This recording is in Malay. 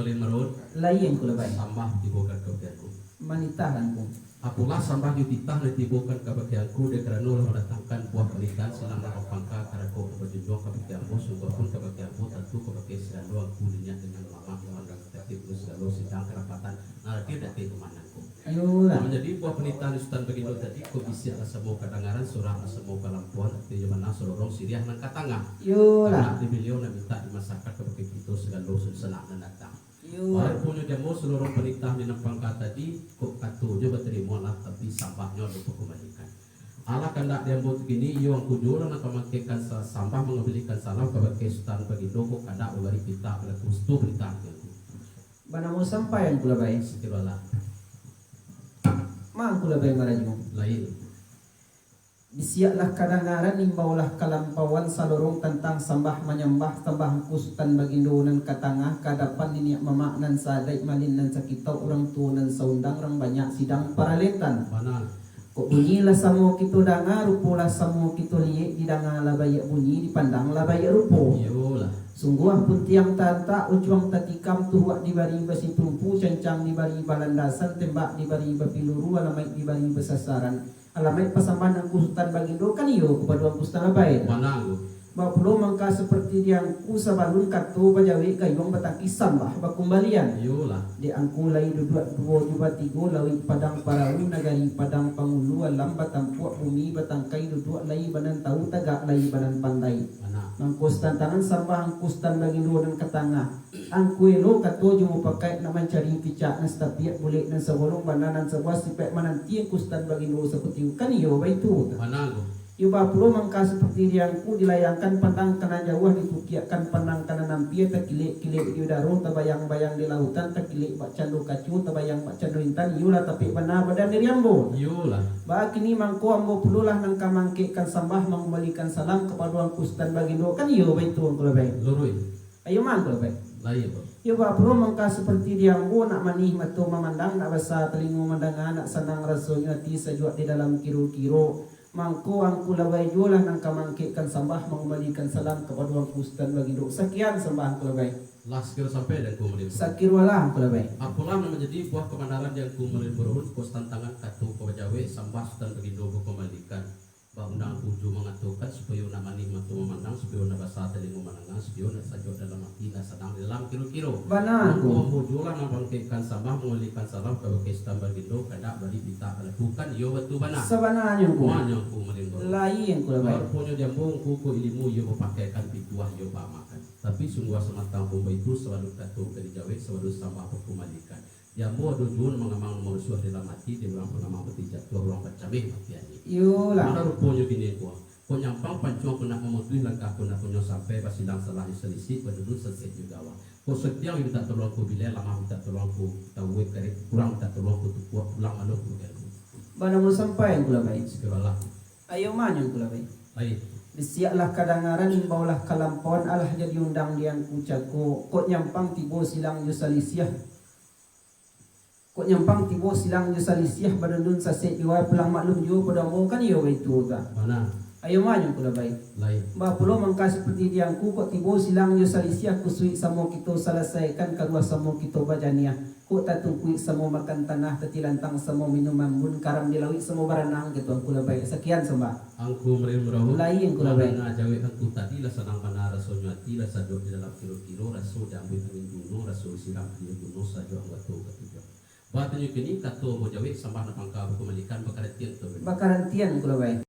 malin marun lain kula bay sambah tibukan kebahagiaanku. manitahan ko Akulah sambah jutitah na tibukan kebahagiaanku de kerana ulah mendatangkan buah pernikahan silang nak pangka karako berjunjung kebahagiaanmu sungguh pun kebahagiaanmu tentu kebahagiaan selalu aku dunia dengan lama yang anda tertib selalu sedang kerapatan narasi dari kemananku. ayolah Menjadi buah pernikahan Sultan Bagindo tadi kau bisa asamo kadangaran surah asamo kalampuan di mana sorong siriah nang katanga. yolah Di beliau nak minta di masyarakat kebahagiaan itu segala senang dan datang. yolah Walaupun demo seluruh perintah di pangkat tadi kok katunya berterima lah tapi sampahnya lupa kembalikan. Allah kandak demo begini yang kujuran nak memakaikan sampah mengembalikan salam kepada Sultan Bagindo kok kandak memberi kita pada kustu berita itu. bana mo sampayan kula bay Sekiranya mang kula bay marajung lain Bisiaklah kadangaran nimbaulah kalampauan salurung tentang sambah menyembah tambah kustan bagindo nan katangah kadapan niniak memaknan sadai malin nan sakitau orang tua nan saundang orang banyak sidang paraletan mana kok bunyilah samo kito danga rupolah samo kito liye di danga labayak bunyi dipandang labayak rupo iyalah sungguh pun tiang tanta ujuang tatikam tuhuak dibari basi tumpu cancang dibari balandasan tembak dibari bapiluru alamai dibari besasaran alamai pasambahan kustan bagindo kan iyo kepada kustan abai mana aku bapulo mangka seperti yang ku sabalun katu bajawi gayung batang isam bah bakumbalian iyalah di angku lai dua juga tigo lawi padang parawi nagari padang pangulu alam batang puak bumi batang kai dua lai banan tahu tagak lai banan pandai mana mangkustan tangan sambah angkustan bagindo dan katanga angku elo katu jumu pakai nak mencari picak nas tapiak boleh nan sabolong bananan sebuah sipek mananti angkustan bagindo seperti kan iyo baitu mana aku Yuba pulo mangka seperti riangku dilayangkan pandang kana jauh ditukiakan pandang kana nampia terkilik kilik di udara tabayang-bayang di lautan terkilik bak candu kacu tabayang bak candu intan yula tapi benar badan diriambo iyalah ba kini mangko ambo pulo lah nang kamangkekan sambah mengembalikan salam kepada ang kustan bagindo kan iyo baitu ang kulabay lurui ayo man kulabay lain bro Yuba pulo mangka seperti riambo nak manih matu memandang nak basa telingu mandangan nak senang rasanya hati sejuak di dalam kiro-kiro mangko ang kulabay jualan ang kamangkikan sambah mengembalikan salam kepada ang kustan bagindo sekian sambah ang kulabay las kira sampai dan ku meliput sakirwala ang kulabay Akulah menjadi buah kebenaran yang ku meliput kos tantangan katu kebajawe sambah Sultan Bagindo kembalikan undang tujuh mengatakan supaya nak manih matu memandang supaya nak bahasa telingu menengah supaya nak sajok dalam hati nak senang dalam kiro-kiro Benar. Mujulah nak bangkitkan sambah mengulikan salam kepada Sultan Bagindo kada bari kita lakukan yo betul benar sabananya ko yang ku meliput lain kulabay Walaupun dia mungku ku ilmu yo mempakaikan pituah yo makan tapi sungguh semata bomba itu selalu katu dari jawa selalu sambah kembalikan Jambu dujun mengamang musuh dalam hati dia bilang pengamang peti jatuh ruang pecamih matiannya. yola Mana rupanya gini gua. Kau nyampang pancuang kena memutui langkah kau nak punya sampai pas sidang salah diselisih penduduk selesai juga wah. Kau setiap minta tolong ku bila lama minta tolong ku tahu kerek kurang minta tolong ku tu kuat pulang malu ku kan. bana mo sampai ang kulabay Segeralah. ayo man ang kulabay Baik. Bisiaklah kadangaran imbaulah kalampauan alah jadi undang diang kucako kok nyampang tibo silang yusalisiah kok nyampang tibo silang yusalisiah badandun sase iwa pulang maklum jo pada mo kan iyo itu ta Mana? ayo manyo kulabay Lain. ba pulo mangka seperti diangku kok tibo silang yusalisiah kusui samo kito selesaikan karua samo kito bajaniah kok tatungkui samo makan tanah tatilantang samo minuman mun karam dilawi samo baranang gitu ang kulabay sekian sembah Angku merahu. Lain ku labai. Mana jawi angku tadi lah senang mana rasulnya ti lah sajok di dalam kilo-kilo rasul diambil angin gunung rasul siram di gunung sajok angatu ketujuh. Bahkan kini katu mau jawi sambah napangka kemalikan bakaran tiang tu. bakaran tian kulabay